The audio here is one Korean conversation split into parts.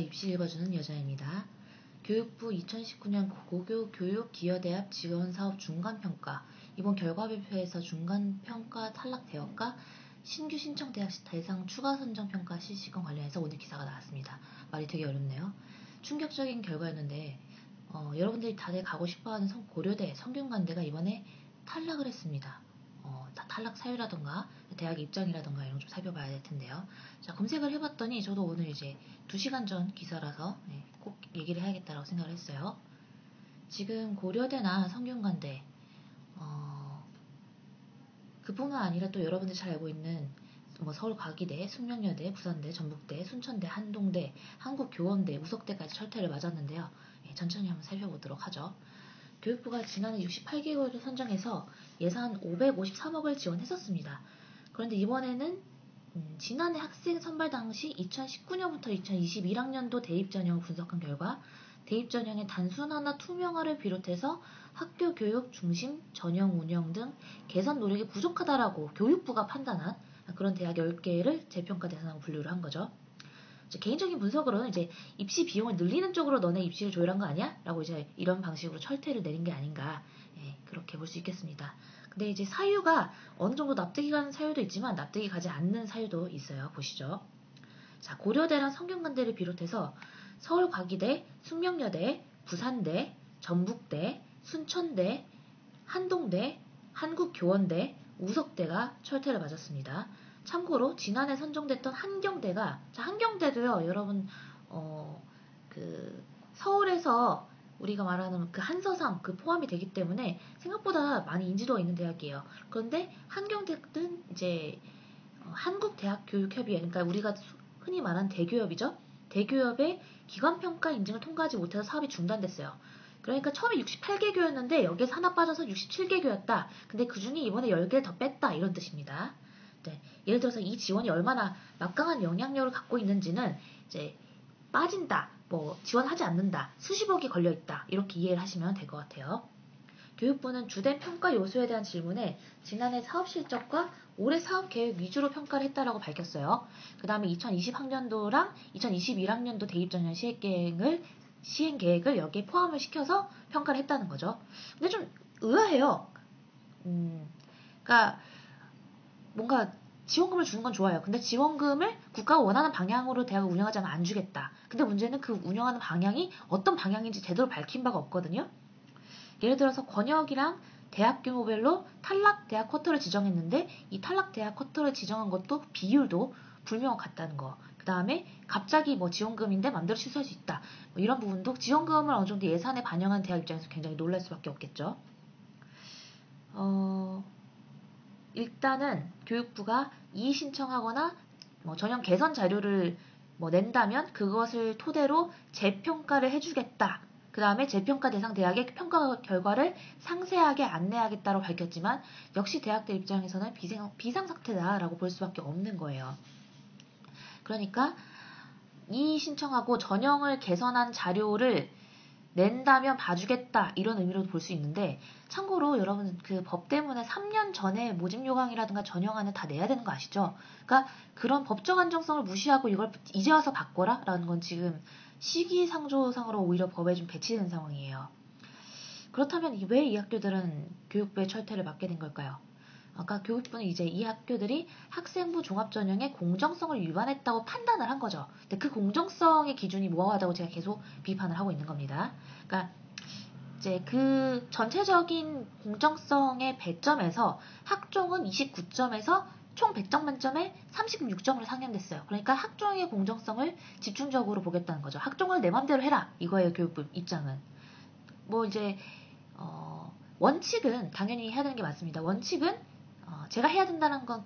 입시 읽어주는 여자입니다. 교육부 2019년 고교 교육 기여대학 지원사업 중간평가. 이번 결과 발표에서 중간평가 탈락되었까 신규 신청 대학 대상 추가 선정 평가 실시건 관련해서 오늘 기사가 나왔습니다. 말이 되게 어렵네요. 충격적인 결과였는데 여러분들이 다들 가고 싶어하는 고려대, 성균관대가 이번에 탈락을 했습니다. 탈락 사유라던가 대학 입장이라던가 이런 거 좀 살펴봐야 될 텐데요. 자, 검색을 해봤더니 저도 오늘 이제 2시간 전 기사라서 꼭 얘기를 해야겠다라고 생각을 했어요. 지금 고려대나 성균관대 그뿐만 아니라 또 여러분들 잘 알고 있는 서울과기대, 숙명여대, 부산대, 전북대, 순천대, 한동대, 한국교원대, 우석대까지 철퇴를 맞았는데요. 천천히 한번 살펴보도록 하죠. 교육부가 지난해 68개국을 선정해서 예산 553억을 지원했었습니다. 그런데 이번에는 지난해 학생 선발 당시 2019년부터 2021학년도 대입 전형을 분석한 결과 대입 전형의 단순화나 투명화를 비롯해서 학교 교육 중심 전형 운영 등 개선 노력이 부족하다라고 교육부가 판단한 그런 대학 10개를 재평가 대상으로 분류를 한 거죠. 개인적인 분석으로는 이제 입시 비용을 늘리는 쪽으로 너네 입시를 조율한 거 아니야? 라고 이제 이런 방식으로 철퇴를 내린 게 아닌가. 그렇게 볼 수 있겠습니다. 근데 이제 사유가 어느 정도 납득이 가는 사유도 있지만 납득이 가지 않는 사유도 있어요. 보시죠. 자, 고려대랑 성균관대를 비롯해서 서울과기대, 숙명여대, 부산대, 전북대, 순천대, 한동대, 한국교원대, 우석대가 철퇴를 맞았습니다. 참고로 지난해 선정됐던 한경대가, 자, 한경대도요, 여러분 서울에서 우리가 말하는 그 한서상 그 포함이 되기 때문에 생각보다 많이 인지도가 있는 대학이에요. 그런데 한경대는 이제 한국대학교육협의회, 그러니까 우리가 흔히 말하는 대교협이죠. 대교협의 기관평가 인증을 통과하지 못해서 사업이 중단됐어요. 그러니까 처음에 68개 교였는데 여기에서 하나 빠져서 67개 교였다. 근데 그 중에 이번에 10개를 더 뺐다. 이런 뜻입니다. 네. 예를 들어서 이 지원이 얼마나 막강한 영향력을 갖고 있는지는 이제 빠진다, 지원하지 않는다, 수십억이 걸려있다. 이렇게 이해를 하시면 될 것 같아요. 교육부는 주된 평가 요소에 대한 질문에 지난해 사업 실적과 올해 사업 계획 위주로 평가를 했다라고 밝혔어요. 그 다음에 2020학년도랑 2021학년도 대입전형 시행 계획을 여기에 포함을 시켜서 평가를 했다는 거죠. 근데 좀 의아해요. 그러니까 뭔가 지원금을 주는 건 좋아요. 근데 지원금을 국가가 원하는 방향으로 대학을 운영하자면 안 주겠다. 근데 문제는 그 운영하는 방향이 어떤 방향인지 제대로 밝힌 바가 없거든요. 예를 들어서 권역이랑 대학 규모별로 탈락 대학 쿼터를 지정했는데 이 탈락 대학 쿼터를 지정한 것도 비율도 불명확하다는 거. 그 다음에 갑자기 지원금인데 맘대로 취소할 수 있다. 이런 부분도 지원금을 어느 정도 예산에 반영한 대학 입장에서 굉장히 놀랄 수밖에 없겠죠. 일단은 교육부가 이의 신청하거나 전형 개선 자료를 낸다면 그것을 토대로 재평가를 해주겠다. 그 다음에 재평가 대상 대학의 평가 결과를 상세하게 안내하겠다고 밝혔지만 역시 대학들 입장에서는 비상사태다라고 볼 수밖에 없는 거예요. 그러니까 이의 신청하고 전형을 개선한 자료를 낸다면 봐주겠다 이런 의미로도 볼 수 있는데 참고로 여러분 그 법 때문에 3년 전에 모집 요강이라든가 전형안을 다 내야 되는 거 아시죠? 그러니까 그런 법적 안정성을 무시하고 이걸 이제 와서 바꿔라 라는 건 지금 시기상조상으로 오히려 법에 좀 배치된 상황이에요. 그렇다면 왜 이 학교들은 교육부의 철퇴를 맞게 된 걸까요? 아까 교육부는 이제 이 학교들이 학생부 종합전형의 공정성을 위반했다고 판단을 한 거죠. 근데 그 공정성의 기준이 모호하다고 제가 계속 비판을 하고 있는 겁니다. 그러니까 이제 그 전체적인 공정성의 배점에서 학종은 29점에서 총 100점 만점에 36점으로 상향됐어요. 그러니까 학종의 공정성을 집중적으로 보겠다는 거죠. 학종을 내 맘대로 해라. 이거예요, 교육부 입장은. 이제 원칙은 당연히 해야 되는 게 맞습니다. 원칙은 제가 해야 된다는 건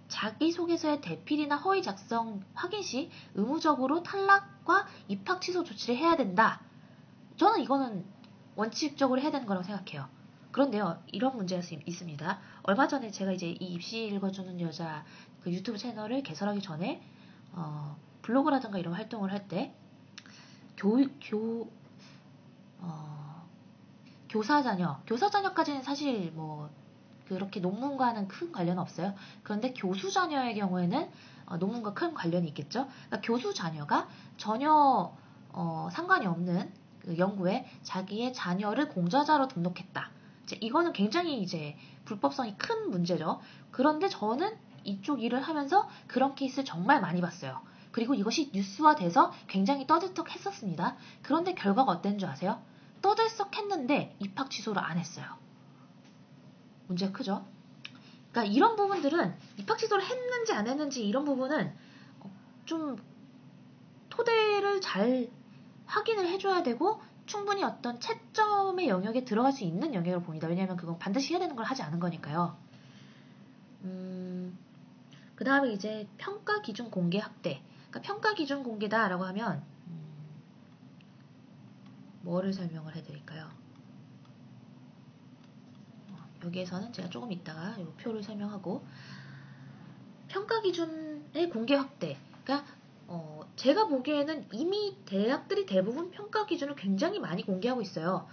자기소개서의 대필이나 허위 작성 확인 시 의무적으로 탈락과 입학 취소 조치를 해야 된다. 저는 이거는 원칙적으로 해야 되는 거라고 생각해요. 그런데요, 이런 문제가 있습니다. 얼마 전에 제가 이제 이 입시 읽어주는 여자 그 유튜브 채널을 개설하기 전에 블로그라든가 이런 활동을 할 때 교사 자녀까지는 사실 그렇게 논문과는 큰 관련은 없어요. 그런데 교수 자녀의 경우에는 논문과 큰 관련이 있겠죠. 그러니까 교수 자녀가 전혀 상관이 없는 그 연구에 자기의 자녀를 공저자로 등록했다. 이거는 굉장히 이제 불법성이 큰 문제죠. 그런데 저는 이쪽 일을 하면서 그런 케이스를 정말 많이 봤어요. 그리고 이것이 뉴스화돼서 굉장히 떠들썩했었습니다. 그런데 결과가 어땠는 줄 아세요? 떠들썩했는데 입학 취소를 안 했어요. 문제가 크죠? 그러니까 이런 부분들은 입학 취소를 했는지 안 했는지 이런 부분은 좀 토대를 잘 확인을 해줘야 되고 충분히 어떤 채점의 영역에 들어갈 수 있는 영역으로 봅니다. 왜냐하면 그건 반드시 해야 되는 걸 하지 않은 거니까요. 그 다음에 이제 평가 기준 공개 확대. 그러니까 평가 기준 공개다라고 하면 뭐를 설명을 해드릴까요? 여기에서는 제가 조금 이따가 이 표를 설명하고 평가 기준의 공개 확대. 그러니까 제가 보기에는 이미 대학들이 대부분 평가 기준을 굉장히 많이 공개하고 있어요.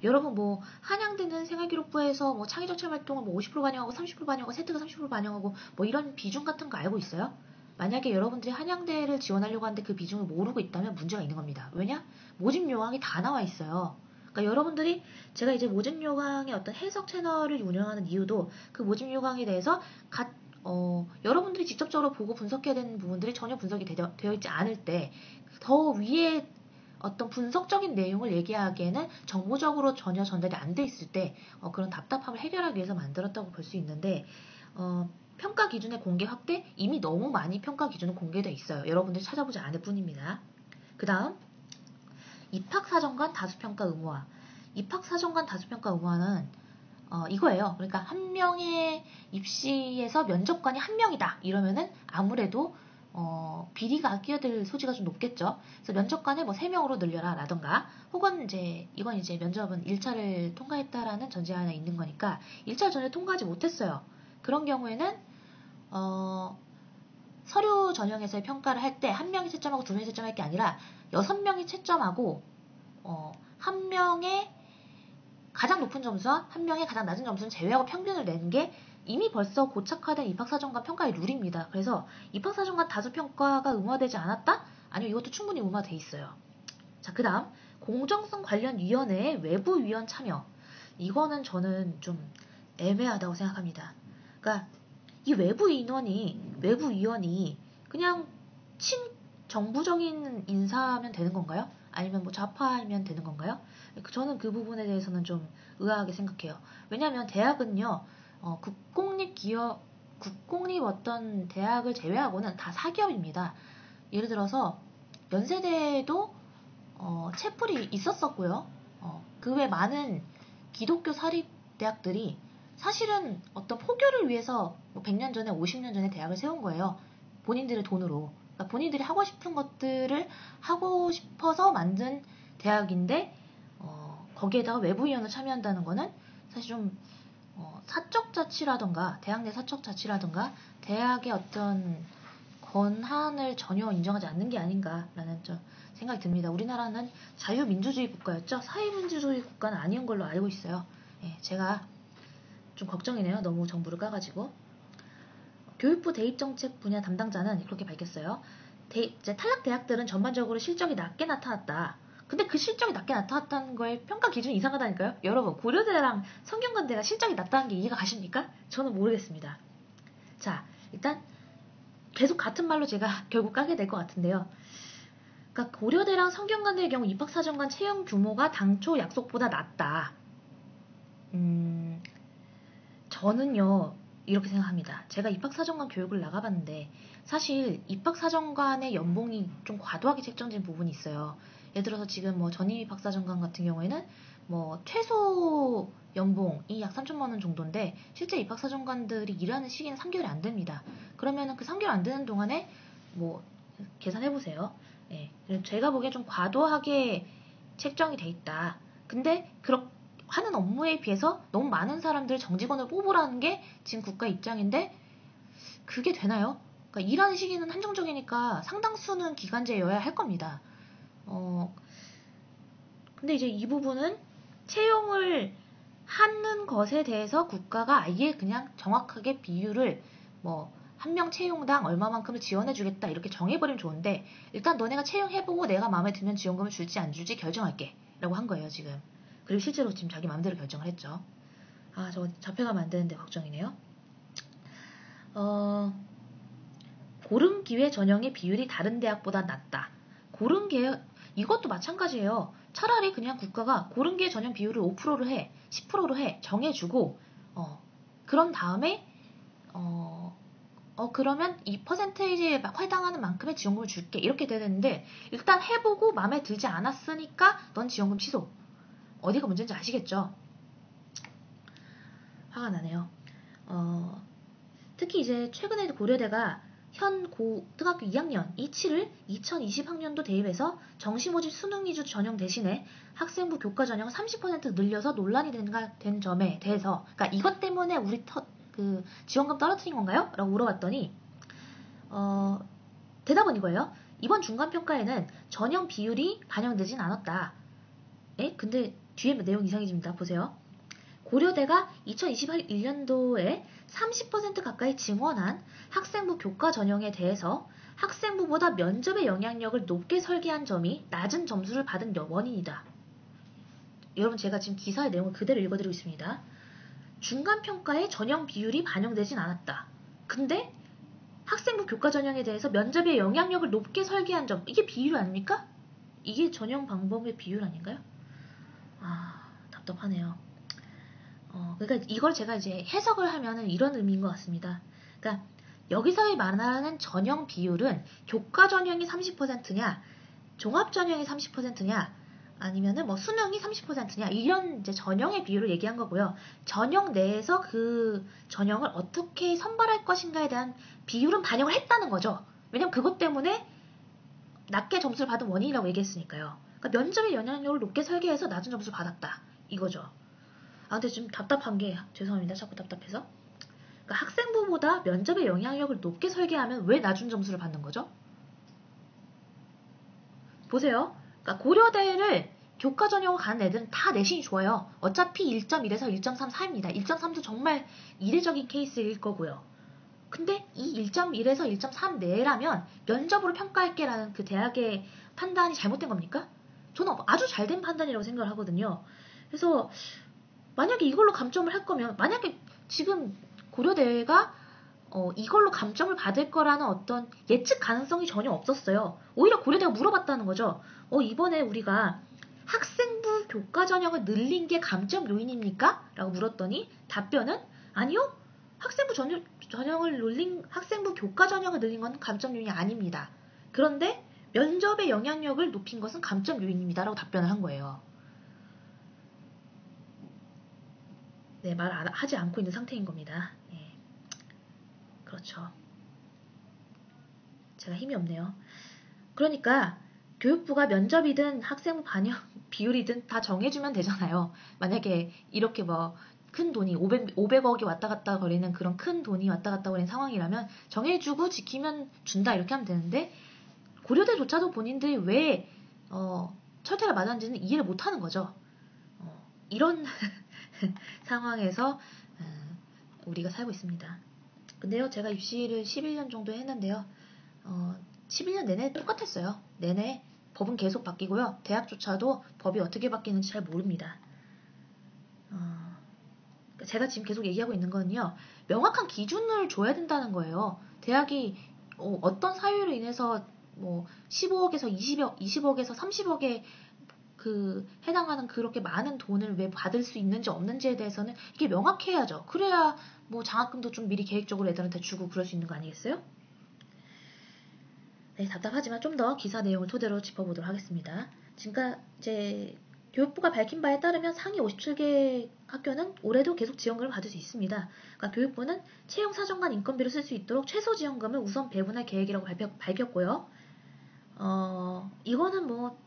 여러분 뭐 한양대는 생활기록부에서 뭐 창의적 체험 활동을 뭐 50% 반영하고 30% 반영하고 세트가 30% 반영하고 뭐 이런 비중 같은 거 알고 있어요? 만약에 여러분들이 한양대를 지원하려고 하는데 그 비중을 모르고 있다면 문제가 있는 겁니다. 왜냐? 모집 요강이 다 나와 있어요. 그러니까 여러분들이 제가 이제 모집 요강의 어떤 해석 채널을 운영하는 이유도 그 모집 요강에 대해서 여러분들이 직접적으로 보고 분석해야 되는 부분들이 전혀 분석이 되어 있지 않을 때 더 위에 어떤 분석적인 내용을 얘기하기에는 정보적으로 전혀 전달이 안 돼 있을 때 그런 답답함을 해결하기 위해서 만들었다고 볼 수 있는데 평가 기준의 공개 확대 이미 너무 많이 평가 기준은 공개되어 있어요. 여러분들이 찾아보지 않을 뿐입니다. 그 다음 입학사정관 다수평가 의무화. 입학사정관 다수평가 의무화는 이거예요. 그러니까 한 명의 입시에서 면접관이 한 명이다. 이러면은 아무래도 비리가 끼어들 소지가 좀 높겠죠. 그래서 면접관을 뭐 3명으로 늘려라 라던가 혹은 이건 이제 면접은 1차를 통과했다라는 전제 하나 있는 거니까 1차 전혀 통과하지 못했어요. 그런 경우에는 서류 전형에서의 평가를 할 때 한 명이 채점하고 2명이 채점할 게 아니라 6명이 채점하고 한 명의 가장 높은 점수와 한 명의 가장 낮은 점수는 제외하고 평균을 내는 게 이미 벌써 고착화된 입학사정관 평가의 룰입니다. 그래서 입학사정관 다수평가가 의무화되지 않았다? 아니요, 이것도 충분히 의무화돼 있어요. 자, 그 다음 공정성 관련 위원회의 외부 위원 참여. 이거는 저는 좀 애매하다고 생각합니다. 그러니까 이 외부 위원이 그냥 친정부적인 인사하면 되는 건가요? 아니면 뭐 좌파이면 되는 건가요? 저는 그 부분에 대해서는 좀 의아하게 생각해요. 왜냐하면 대학은요, 국공립 어떤 대학을 제외하고는 다 사기업입니다. 예를 들어서 연세대도 채플이 있었었고요. 그 외 많은 기독교 사립 대학들이 사실은 어떤 포교를 위해서 100년 전에 50년 전에 대학을 세운 거예요. 본인들의 돈으로. 그러니까 본인들이 하고 싶은 것들을 하고 싶어서 만든 대학인데 거기에다가 외부위원을 참여한다는 거는 사실 좀 사적자치라던가 대학 내 사적자치라던가 대학의 어떤 권한을 전혀 인정하지 않는 게 아닌가라는 좀 생각이 듭니다. 우리나라는 자유민주주의 국가였죠. 사회민주주의 국가는 아닌 걸로 알고 있어요. 제가 좀 걱정이네요. 너무 정부를 까가지고. 교육부 대입정책 분야 담당자는 그렇게 밝혔어요. 탈락 대학들은 전반적으로 실적이 낮게 나타났다. 근데 그 실적이 낮게 나타났다는 거에 평가 기준이 이상하다니까요? 여러분, 고려대랑 성균관대가 실적이 낮다는 게 이해가 가십니까? 저는 모르겠습니다. 자, 일단 계속 같은 말로 제가 결국 까게 될 것 같은데요. 그러니까 고려대랑 성균관대의 경우 입학사정관 채용 규모가 당초 약속보다 낮다. 저는요, 이렇게 생각합니다. 제가 입학사정관 교육을 나가봤는데 사실 입학사정관의 연봉이 좀 과도하게 책정된 부분이 있어요. 예를 들어서 지금 뭐 전임 입학사정관 같은 경우에는 뭐 최소 연봉이 약 3천만 원 정도인데 실제 입학사정관들이 일하는 시기는 3개월이 안 됩니다. 그러면은 그 3개월 안 되는 동안에 뭐 계산해보세요. 제가 보기엔 좀 과도하게 책정이 돼 있다. 근데 그렇게 하는 업무에 비해서 너무 많은 사람들 정직원을 뽑으라는 게 지금 국가 입장인데 그게 되나요? 그러니까 일하는 시기는 한정적이니까 상당수는 기간제여야 할 겁니다. 근데 이제 이 부분은 채용을 하는 것에 대해서 국가가 아예 그냥 정확하게 비율을 뭐 한 명 채용당 얼마만큼을 지원해주겠다 이렇게 정해버리면 좋은데 일단 너네가 채용해보고 내가 마음에 들면 지원금을 줄지 안 줄지 결정할게 라고 한 거예요 지금. 그리고 실제로 지금 자기 마음대로 결정을 했죠. 아 저거 잡혀가면 안 되는데 걱정이네요. 고른 기회 전형의 비율이 다른 대학보다 낮다. 고른 기회 이것도 마찬가지예요. 차라리 그냥 국가가 고른 기회 전형 비율을 5%로 해, 10%로 해 정해주고 그런 다음에 그러면 이 퍼센테이지에 해당하는 만큼의 지원금을 줄게 이렇게 돼야 되는데 일단 해보고 마음에 들지 않았으니까 넌 지원금 취소. 어디가 문제인지 아시겠죠? 화가 나네요. 특히 이제 최근에 고려대가 현 고등학교 2학년 이치를 2020학년도 대입에서 정시모집 수능 위주 전형 대신에 학생부 교과 전형을 30% 늘려서 논란이 된 점에 대해서 그러니까 이것 때문에 우리 지원금 떨어뜨린 건가요? 라고 물어봤더니 대답은 이거예요. 이번 중간평가에는 전형 비율이 반영되진 않았다. 근데 뒤에 내용 이상해집니다. 보세요. 고려대가 2021년도에 30% 가까이 증원한 학생부 교과 전형에 대해서 학생부보다 면접의 영향력을 높게 설계한 점이 낮은 점수를 받은 원인이다. 여러분 제가 지금 기사의 내용을 그대로 읽어드리고 있습니다. 중간평가에 전형 비율이 반영되진 않았다. 근데 학생부 교과 전형에 대해서 면접의 영향력을 높게 설계한 점 이게 비율 아닙니까? 이게 전형 방법의 비율 아닌가요? 답답하네요. 그러니까 이걸 제가 이제 해석을 하면은 이런 의미인 것 같습니다. 그러니까 여기서 말하는 전형 비율은 교과 전형이 30%냐, 종합 전형이 30%냐, 아니면은 뭐 수능이 30%냐 이런 이제 전형의 비율을 얘기한 거고요. 전형 내에서 그 전형을 어떻게 선발할 것인가에 대한 비율은 반영을 했다는 거죠. 왜냐면 그것 때문에 낮게 점수를 받은 원인이라고 얘기했으니까요. 그러니까 면접의 영향력을 높게 설계해서 낮은 점수를 받았다 이거죠. 근데 좀 답답한 게 죄송합니다. 자꾸 답답해서. 그러니까 학생부보다 면접의 영향력을 높게 설계하면 왜 낮은 점수를 받는 거죠? 보세요. 그러니까 고려대를 교과 전형으로 가는 애들은 다 내신이 좋아요. 어차피 1.1에서 1.34입니다. 1.3도 정말 이례적인 케이스일 거고요. 근데 이 1.1에서 1.3 내라면 면접으로 평가할게라는 그 대학의 판단이 잘못된 겁니까? 저는 아주 잘된 판단이라고 생각을 하거든요. 그래서 만약에 이걸로 감점을 할 거면 만약에 지금 고려대가 이걸로 감점을 받을 거라는 어떤 예측 가능성이 전혀 없었어요. 오히려 고려대가 물어봤다는 거죠. 이번에 우리가 학생부 교과 전형을 늘린 게 감점 요인입니까? 라고 물었더니 답변은 아니요. 학생부 교과 전형을 늘린 건 감점 요인이 아닙니다. 그런데 면접의 영향력을 높인 것은 감점 요인입니다. 라고 답변을 한 거예요. 네, 하지 않고 있는 상태인 겁니다. 네. 그렇죠. 제가 힘이 없네요. 그러니까 교육부가 면접이든 학생부 반영 비율이든 다 정해주면 되잖아요. 만약에 이렇게 뭐 큰 돈이 500억이 왔다 갔다 거리는 그런 큰 돈이 왔다 갔다 거리는 상황이라면 정해주고 지키면 준다 이렇게 하면 되는데 고려대조차도 본인들이 왜 철퇴를 맞았는지는 이해를 못하는 거죠. 이런 상황에서 우리가 살고 있습니다. 근데요, 제가 입시를 11년 정도 했는데요. 11년 내내 똑같았어요. 내내 법은 계속 바뀌고요. 대학조차도 법이 어떻게 바뀌는지 잘 모릅니다. 제가 지금 계속 얘기하고 있는 거는요. 명확한 기준을 줘야 된다는 거예요. 대학이 어떤 사유로 인해서 뭐 15억에서 20억에서 30억에 해당하는 그렇게 많은 돈을 왜 받을 수 있는지 없는지에 대해서는 이게 명확해야죠. 그래야 뭐 장학금도 좀 미리 계획적으로 애들한테 주고 그럴 수 있는 거 아니겠어요? 네, 답답하지만 좀 더 기사 내용을 토대로 짚어보도록 하겠습니다. 지금까지 이제 교육부가 밝힌 바에 따르면 상위 57개 학교는 올해도 계속 지원금을 받을 수 있습니다. 그러니까 교육부는 채용 사정관 인건비를 쓸 수 있도록 최소 지원금을 우선 배분할 계획이라고 밝혔고요. 이거는 뭐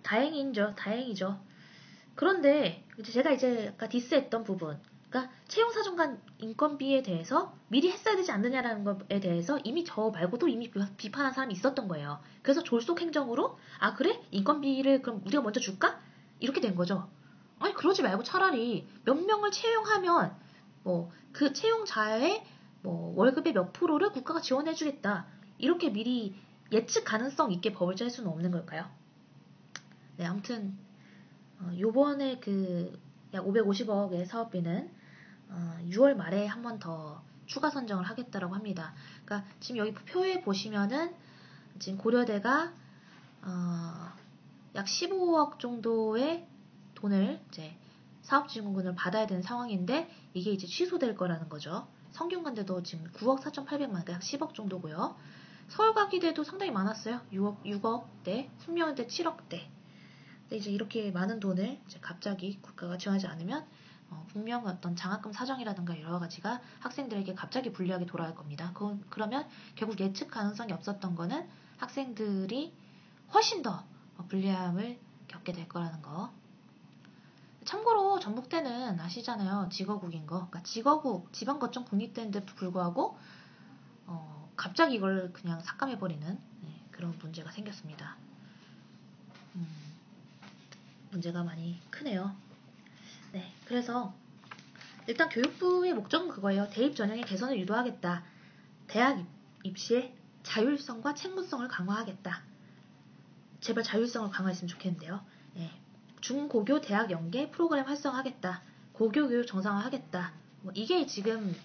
다행이죠. 그런데 제가 이제 아까 디스했던 부분, 그러니까 채용 사정관 인건비에 대해서 미리 했어야 되지 않느냐라는 것에 대해서 이미 저 말고도 이미 비판한 사람이 있었던 거예요. 그래서 졸속 행정으로 그래? 인건비를 그럼 우리가 먼저 줄까? 이렇게 된 거죠. 아니 그러지 말고 차라리 몇 명을 채용하면 뭐 그 채용자의 뭐 월급의 몇 프로를 국가가 지원해주겠다. 이렇게 미리 예측 가능성 있게 법을 짤 수는 없는 걸까요? 네, 아무튼 요번에 그 약 550억의 사업비는 6월 말에 한 번 더 추가 선정을 하겠다라고 합니다. 그러니까 지금 여기 표에 보시면은 지금 고려대가 약 15억 정도의 돈을 이제 사업지원금을 받아야 되는 상황인데 이게 이제 취소될 거라는 거죠. 성균관대도 지금 9억 4,800만, 그러니까 약 10억 정도고요. 서울과기대도 상당히 많았어요. 6억대, 숙명여대 7억대. 근데 이제 이렇게 많은 돈을 이제 갑자기 국가가 지원하지 않으면 분명 어떤 장학금 사정이라든가 여러 가지가 학생들에게 갑자기 불리하게 돌아갈 겁니다. 그러면 결국 예측 가능성이 없었던 거는 학생들이 훨씬 더 불리함을 겪게 될 거라는 거. 참고로 전북대는 아시잖아요. 지거국인 거. 그러니까 지거국, 지방거점 국립대인데도 불구하고 갑자기 이걸 그냥 삭감해버리는 그런 문제가 생겼습니다. 문제가 많이 크네요. 네, 그래서 일단 교육부의 목적은 그거예요. 대입 전형의 개선을 유도하겠다. 대학 입시의 자율성과 책무성을 강화하겠다. 제발 자율성을 강화했으면 좋겠는데요. 네. 중고교 대학 연계 프로그램 활성화하겠다. 고교 교육 정상화하겠다. 뭐 이게 지금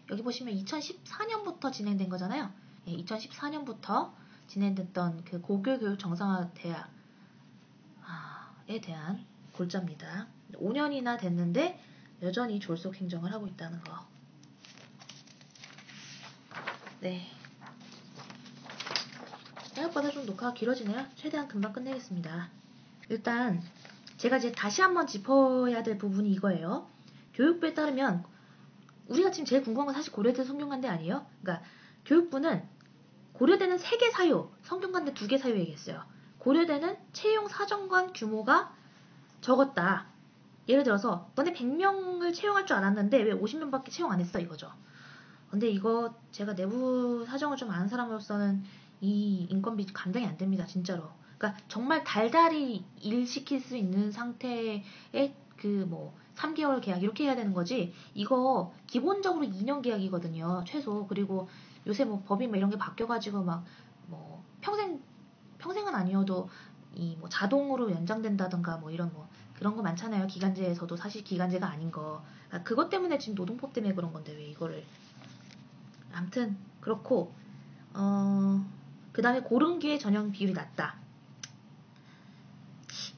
여기 보시면 2014년부터 진행된 거잖아요. 네, 2014년부터 진행됐던 그 고교 교육 정상화 대학에 대한 골자입니다. 5년이나 됐는데 여전히 졸속 행정을 하고 있다는 거. 네. 생각보다 좀 녹화가 길어지네요. 최대한 금방 끝내겠습니다. 일단 제가 이제 다시 한번 짚어야 될 부분이 이거예요. 교육부에 따르면 우리가 지금 제일 궁금한 건 사실 고려대 성균관대 아니에요? 그러니까 교육부는 고려대는 3개 사유, 성균관대 2개 사유 얘기했어요. 고려대는 채용 사정관 규모가 적었다. 예를 들어서 너네 100명을 채용할 줄 알았는데 왜 50명밖에 채용 안 했어 이거죠. 근데 이거 제가 내부 사정을 좀 아는 사람으로서는 이 인건비 감당이 안 됩니다. 진짜로. 그러니까 정말 달달이 일 시킬 수 있는 상태의 그 뭐 3개월 계약 이렇게 해야 되는 거지. 이거 기본적으로 2년 계약이거든요. 최소. 그리고 요새 뭐 법이 뭐 이런 게 바뀌어가지고 막 뭐 평생은 아니어도 이 뭐 자동으로 연장된다던가 뭐 이런 뭐 그런 거 많잖아요. 기간제에서도 사실 기간제가 아닌 거. 그러니까 그것 때문에 지금 노동법 때문에 그런 건데 왜 이거를. 아무튼 그렇고 그 다음에 고른기회 전형 비율이 낮다.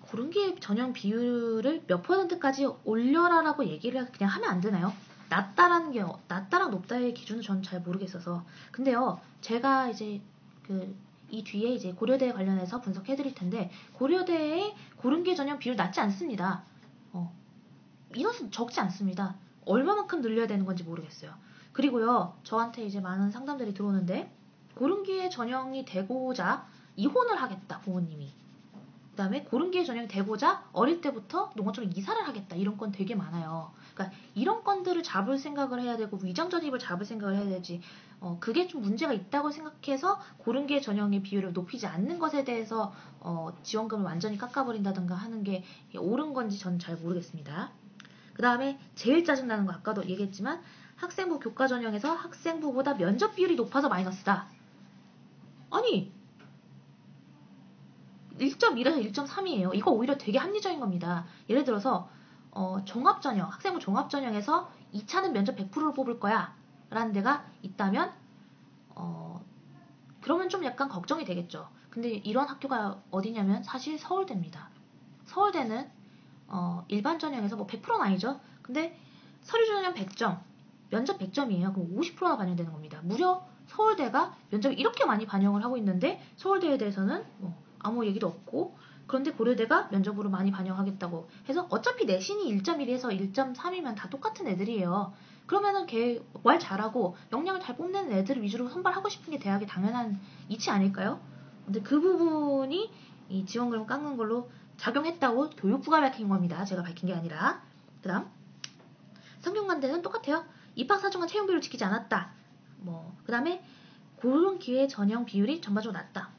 고른기회 전형 비율을 몇 %까지 올려라라고 얘기를 그냥 하면 안 되나요? 낮다랑 높다의 기준은 저는 잘 모르겠어서. 근데요, 제가 이제 이 뒤에 이제 고려대 관련해서 분석해 드릴 텐데, 고려대의 고른기회 전형 비율 낮지 않습니다. 인원수 적지 않습니다. 얼마만큼 늘려야 되는 건지 모르겠어요. 그리고요, 저한테 이제 많은 상담들이 들어오는데, 고른기회 전형이 되고자 이혼을 하겠다, 부모님이. 그 다음에 고른기회 전형이 되고자 어릴 때부터 농어촌으로 이사를 하겠다. 이런 건 되게 많아요. 그러니까 이런 건들을 잡을 생각을 해야 되고 위장 전입을 잡을 생각을 해야 되지. 그게 좀 문제가 있다고 생각해서 고른기회 전형의 비율을 높이지 않는 것에 대해서 지원금을 완전히 깎아버린다든가 하는 게 옳은 건지 저는 잘 모르겠습니다. 그 다음에 제일 짜증나는 거 아까도 얘기했지만 학생부 교과 전형에서 학생부보다 면접 비율이 높아서 마이너스다. 아니 1.1에서 1.3이에요. 이거 오히려 되게 합리적인 겁니다. 예를 들어서 종합전형, 학생부 종합전형에서 2차는 면접 100%를 뽑을 거야 라는 데가 있다면 그러면 좀 약간 걱정이 되겠죠. 근데 이런 학교가 어디냐면 사실 서울대입니다. 서울대는 일반 전형에서 뭐 100%는 아니죠. 근데 서류 전형 100점, 면접 100점이에요. 그럼 50%나 반영되는 겁니다. 무려 서울대가 면접을 이렇게 많이 반영을 하고 있는데 서울대에 대해서는 아무 얘기도 없고, 그런데 고려대가 면접으로 많이 반영하겠다고 해서 어차피 내신이 1.1에서 1.3이면 다 똑같은 애들이에요. 그러면은 걔 말 잘하고 역량을 잘 뽐내는 애들을 위주로 선발하고 싶은 게 대학의 당연한 이치 아닐까요? 근데 그 부분이 이 지원금을 깎는 걸로 작용했다고 교육부가 밝힌 겁니다. 제가 밝힌 게 아니라. 그 다음 성균관대는 똑같아요. 입학사정관 채용 비율을 지키지 않았다. 그 다음에 고른기회 전형 비율이 전반적으로 낮다.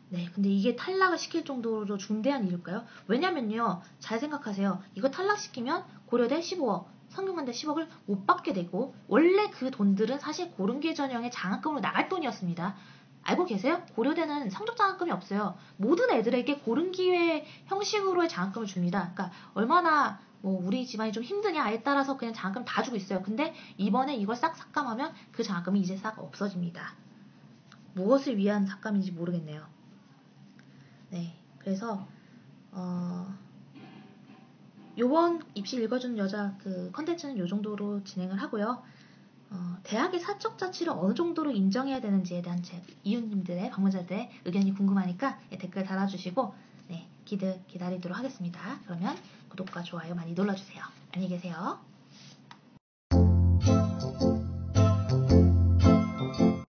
네, 근데 이게 탈락을 시킬 정도로 중대한 일일까요? 왜냐면요, 잘 생각하세요. 이거 탈락시키면 고려대 15억, 성균관대 10억을 못 받게 되고, 원래 그 돈들은 사실 고른기 전형의 장학금으로 나갈 돈이었습니다. 알고 계세요? 고려대는 성적 장학금이 없어요. 모든 애들에게 고른기회 형식으로의 장학금을 줍니다. 그러니까 얼마나 뭐 우리 집안이 좀 힘드냐에 따라서 그냥 장학금 다 주고 있어요. 근데 이번에 이걸 싹 삭감하면 그 장학금이 이제 싹 없어집니다. 무엇을 위한 삭감인지 모르겠네요. 네, 그래서 요번 입시 읽어주는 여자 그 컨텐츠는 요 정도로 진행을 하고요. 대학의 사적 자치를 어느 정도로 인정해야 되는지에 대한 제 이웃님들의 방문자들의 의견이 궁금하니까 댓글 달아주시고 네, 기다리도록 하겠습니다. 그러면 구독과 좋아요 많이 눌러주세요. 안녕히 계세요.